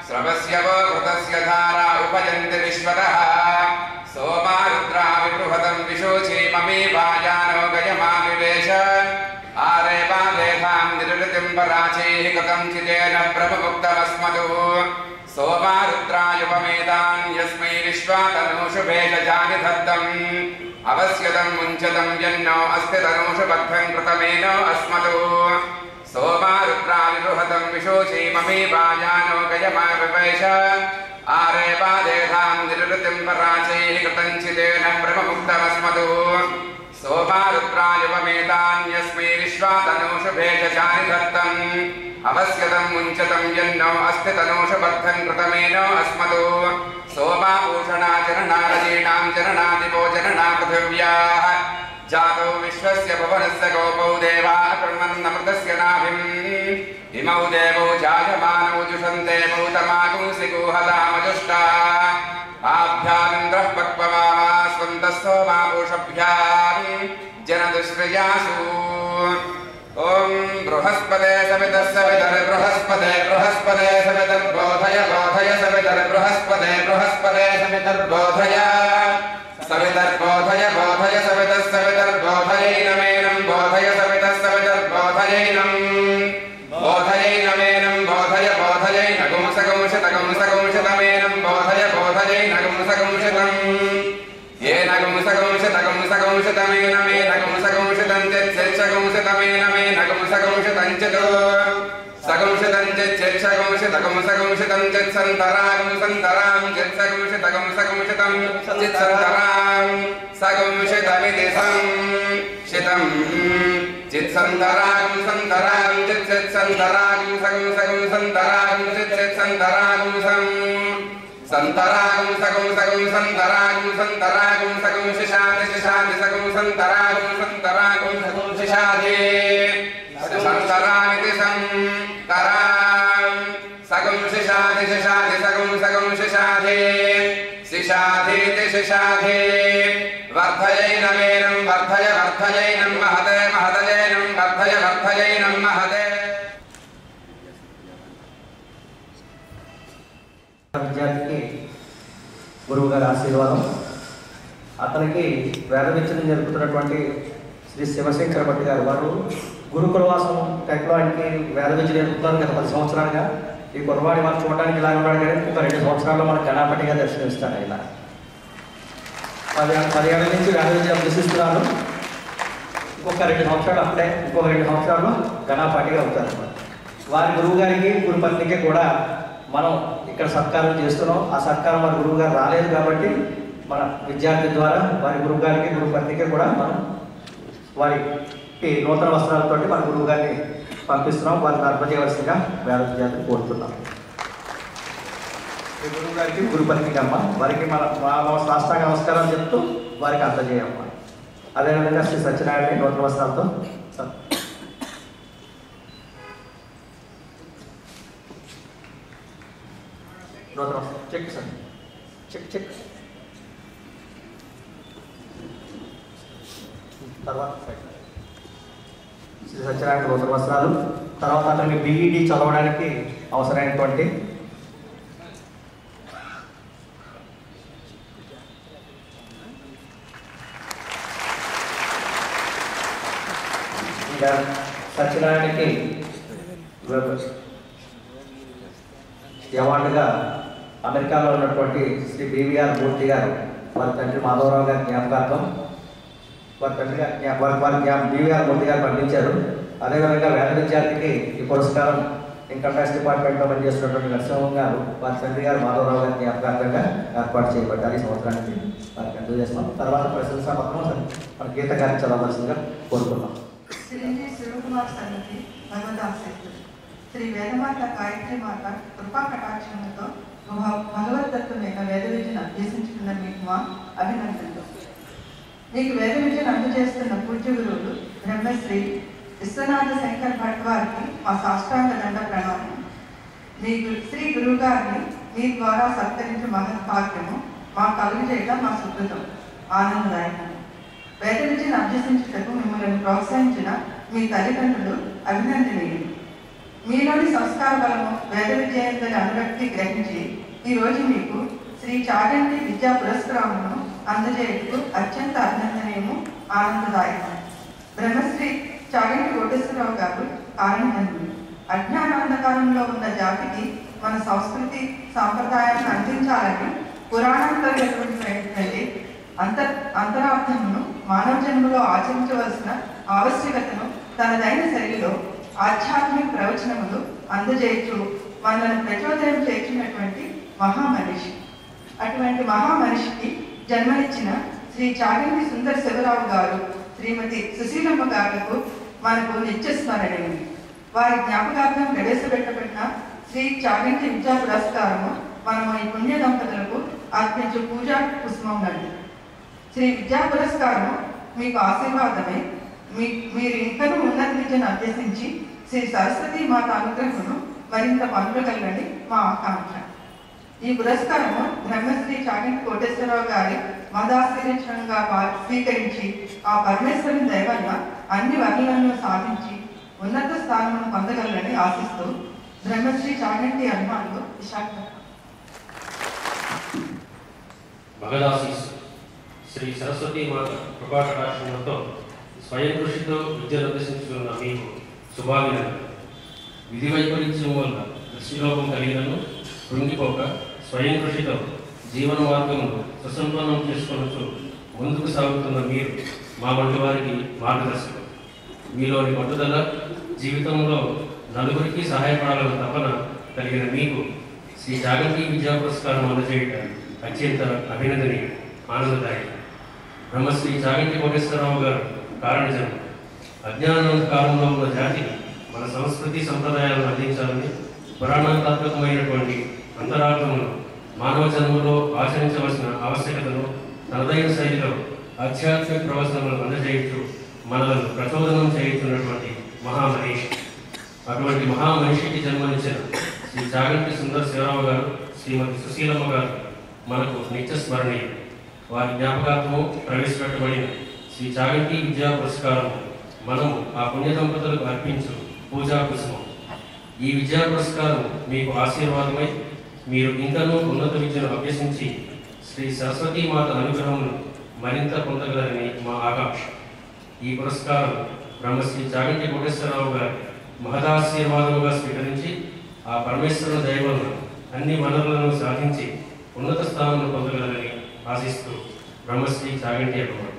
श्रवस्य वो घृतस्य धारा उपयन्ति विश्वतः सोमा रुद्रा विबृहतं विशोचीममी वायानो गयमाविवेश आरे बाधेधां निरुतिं पराचैः कृतं चिदेन ब्रह्ममुक्तमस्मदु सोमा रुद्रायुपमेदान् यस्मै विश्वातनूषु भेषजानि धत्तम् अवस्यतं मुञ्चतं यन्नो अस्ति तनूषु बद्धं कृतमेनो अस्मदु सोमा रुद्रा विबृहतं विशोचीममी वायानो गयमाविवेश आरे बाधेधां निरुतिं पराचैः कृतं चिदेन ब्रह्ममुक्तमस्मदु सोमा रुद्रायुपमेदान् यस्मै विश्वातनूषु भेषजानि धत्तम् अवस्यतं मुञ्चतं यन्नो अस्ति तनूषु बद्धं कृतमेनो अस्मदु सोमा भूषणा चरणारजीणां चरणादिपो चरणा पृथिव्याः जातो विश्वस्य भुवनस्य गोपौ देवा कृण्वन्नमृतस्य नाभिम् इमौ देवौ जायमानौ जुषन्ते भूतमागुंसि गुहदामजुष्टा आभ्यामिन्द्रः पक्वमामा स्वन्तः सोमापूषभ्याम् जनदुश्रयासु ॐ बृहस्पते सवितः सवितर् बृहस्पते बृहस्पते सवितर् बोधय बोधय सवितर् बृहस्पते बृहस्पते सवितर् बोधय सवितर् बोधय बोधय सवितः सवितर् बोधयैनमेनं बोधय सवितः सवितर् बोधयैनं बोधयैनमेनं बोधय बोधयैनगुंसगुंशतगुंसगुंशतमेनं बोधय बोधयैनगुंसगुंशतम् येन गुंसगुंशतगुंसगुंशतमेनमेनगुंसगुंशतं चित्सगुंशतमेनमेनगुंसगुंशतं चितो सगुंशतं चित्सगुंशतगुंसगुंशतं चित्सन्तरागुंसन्तरां चित्सगुंशतगुंसगुंशतं चित्सन्तरां सगुंशतमिति संशितं चित्सन्तरागुंसन्तरां चित्सन्तरागुंसगुंसगुंसन्तरां चित्सन्तरागुंसं संतरागुं सगुं सगुं संतरागुं संतरागुं सगुं शिशादि शिशादि सगुं संतरागुं संतरागुं सगुं शिशादि संतरामिति संतरां सगुं शिशादि शिशादि सगुं सगुं शिशादि शिशादीति शिशादि वर्धयैनमेनं वर्धय वर्धयैनं महते महतयैनं वर्धय वर्धयैनं महते విద్యార్థికి గురువు గారి ఆశీర్వాదం. అతనికి వేద విద్యను జరుపుతున్నటువంటి శ్రీ శివశంకర భట్ గారు వారు గురుకులవాసం టైప్లో ఆయనకి వేద విద్య నేర్పుతారు గత 10 సంవత్సరాలుగా. ఈ కుర్రవాడి వారు చూడడానికి ఇలా ఉన్నాడు కానీ ఇంకొక 2 సంవత్సరాల్లో మనకు గణాపతిగా దర్శనమిస్తాను. ఇలా 10 ఏళ్ళ నుంచి వేద విద్య అభ్యసిస్తున్నాను. ఇంకొక 2 సంవత్సరాలు అప్పుడే ఇంకొక 2 సంవత్సరాల్లో గణాపతిగా అవుతారు. వారి గురువు గారికి గురుపత్నికి కూడా మనం ఇక్కడ సత్కారం చేస్తున్నాం. ఆ సత్కారం వారి గురువు గారు రాలేదు కాబట్టి మన విద్యార్థి ద్వారా వారి గురువు గారికి గురుపత్నికి కూడా మనం వారికి నూతన వస్త్రాలతో మన గురువు గారిని పంపిస్తున్నాం. వారిని అర్పచేయవలసిందిగా వేద విద్యార్థి కోరుతున్నాం. ఈ గురువు గారికి గురుపత్నికి అమ్మ వారికి మన సాష్టాంగ నమస్కారం చెప్తూ వారికి అందజేయమ్మ. అదేవిధంగా శ్రీ సత్యనారాయణ నూతన వస్త్రాలతో చెక్ సార్ చెక్ చెక్ తర్వాత శ్రీ సత్యనారాయణ నూతన వస్త్రాలు. తర్వాత అతనికి బీఈడి చదవడానికి అవసరమైనటువంటి ఇంకా సత్యనారాయణకి అవార్డుగా అమెరికాలో ఉన్నటువంటి శ్రీ బీవీఆర్ మూర్తి గారు వారి తండ్రి మాధవరావు గారి జ్ఞాపకార్థం వారి తండ్రి బీవీఆర్ మూర్తి గారు పంపించారు. అదేవిధంగా వేద విద్యార్థికి ఈ పురస్కారం ఇన్కమ్ ట్యాక్స్ డిపార్ట్మెంట్లో పనిచేస్తున్నటువంటి నరసింహం గారు వారి తండ్రి గారు మాధవరావు గారి జ్ఞాపకార్థంగా ఏర్పాటు చేయబడ్డారు. ఈ సంవత్సరానికి వారికి అందజేస్తాం. తర్వాత ప్రశంసా పత్రం మన గీత గారిని చదవవలసిందిగా కోరుకున్నాం. శ్రీ వేదమాత గాయత్రి మాత కృపా కటాక్షములతో భగవద్దత్తుమైన వేద విద్యను అభ్యసించుకున్న మీకు మా అభినందనలు. మీకు వేద విద్యను అందజేస్తున్న పూజ్య గురువులు బ్రహ్మశ్రీ విశ్వనాథ శంకర్ భట్ వారికి మా సాష్టాంగ దండ ప్రణామం. శ్రీ గురువు గారిని మీ ద్వారా సత్కరించే మహత్భాగ్యము మా కలుగు చేయడం మా సుకృతం, ఆనందదాయకం. వేద విద్యను అభ్యసించుటకు మిమ్మల్ని ప్రోత్సహించిన మీ తల్లిదండ్రులు అభినందనీయులు. మీలోని సంస్కార బలము వేద విజయందని అనురక్తి గ్రహించి ఈరోజు మీకు శ్రీ చాగంటి విద్యా పురస్కారమును అందజేయటకు అత్యంత అభినందనీయము, ఆనందదాయకం. బ్రహ్మశ్రీ చాగంటి కోటేశ్వరరావు గారు కారణజన్ములు. అజ్ఞానాంధకారంలో ఉన్న జాతికి మన సంస్కృతి సాంప్రదాయాలను అందించాలని పురాణాంతర్గతమైనటువంటి అంతరార్థమును మానవ జన్మలో ఆచరించవలసిన ఆవశ్యకతను తనదైన శైలిలో ఆధ్యాత్మిక ప్రవచనములు అందజేయచ్చు మనల్ని ప్రచోదనం చేర్చినటువంటి మహామనిషి. అటువంటి మహామనిషికి జన్మనిచ్చిన శ్రీ చాగంటి సుందర శివరావు గారు, శ్రీమతి సుశీలమ్మ గారులకు మనకు నిత్యస్మరణీయం. వారి జ్ఞాపకార్థం ప్రవేశపెట్టబడిన శ్రీ చాగంటి విద్యా పురస్కారము మనము ఈ పుణ్య దంపతులకు అర్పించు పూజా కుసుమం లాంటిది. శ్రీ విద్యా పురస్కారము మీకు ఆశీర్వాదమే. మీరు ఇంకనూ ఉన్నత విద్యను అభ్యసించి శ్రీ సరస్వతి మాత అనుగ్రహమును మరింత పొందగలని మా ఆకాంక్ష. ఈ పురస్కారము బ్రహ్మశ్రీ చాగంటి కోటేశ్వరరావు గారి మదాశీర్వచనంగా స్వీకరించి ఆ పరమేశ్వరుని దయ వల్ల అన్ని వర్ణలను సాధించి ఉన్నత స్థానమును పొందగలని ఆశిస్తూ బ్రహ్మశ్రీ చాగంటి అభిమానులు విశాఖపట్నం. భగదాశీస్ శ్రీ సరస్వతి మాత కృపాకటాక్షణంతో స్వయం కృషితో విద్యను అభ్యసించుకున్న మీకు శుభాభినందనలు. విధి వైపరీత్యం వల్ల దృష్టిలోపం కలిగినను కృంగిపోక స్వయం కృషితో జీవన మార్గమును సుసంపన్నం చేసుకొనొచ్చు ముందుకు సాగుతున్న మీరు మా వంటి వారికి మార్గదర్శకం. మీలోని పట్టుదల, జీవితంలో నలుగురికి సహాయపడాలన్న తపన కలిగిన మీకు శ్రీ చాగంటి విద్యా పురస్కారం అందజేయటం అత్యంత అభినందనీయం, ఆనందదాయకం. బ్రహ్మశ్రీ చాగంటి కోటేశ్వరరావు గారు కారణజన్మ. అజ్ఞానాంధకారంలో ఉన్న జాతికి మన సంస్కృతి సంప్రదాయాలను అందించాలని పురాణాత్మకమైనటువంటి అంతరార్థమును మానవ జన్మలో ఆచరించవలసిన ఆవశ్యకతను తనదైన శైలిలో ఆధ్యాత్మిక ప్రవచనములను అందజేయచ్చు మనలను ప్రచోదనం చేయుతున్నటువంటి మహామనిషి. అటువంటి మహామనిషికి జన్మనిచ్చిన శ్రీ చాగంటి సుందర శివరావు గారు, శ్రీమతి సుశీలమ్మ గారు మనకు నిత్య స్మరణీయులు. వారి జ్ఞాపకార్థము ప్రవేశపెట్టబడిన శ్రీ చాగంటి విద్యా పురస్కారము మనము ఆ పుణ్య దంపతులకు అర్పించు పూజా కుసుమం. ఈ విద్యా పురస్కారం మీకు ఆశీర్వాదమై మీరు ఇంకనూ ఉన్నత విద్యను అభ్యసించి శ్రీ సరస్వతీ మాత అనుగ్రహమును మరింత పొందగలరని మా ఆకాంక్ష. ఈ పురస్కారం బ్రహ్మశ్రీ చాగంటి కోటేశ్వరరావు గారి మహదాశీర్వాదముగా స్వీకరించి ఆ పరమేశ్వరుని దయ వలన అన్ని వనరులను సాధించి ఉన్నత స్థానంలో పొందగలరని ఆశిస్తూ బ్రహ్మశ్రీ చాగంటి అభిమానం.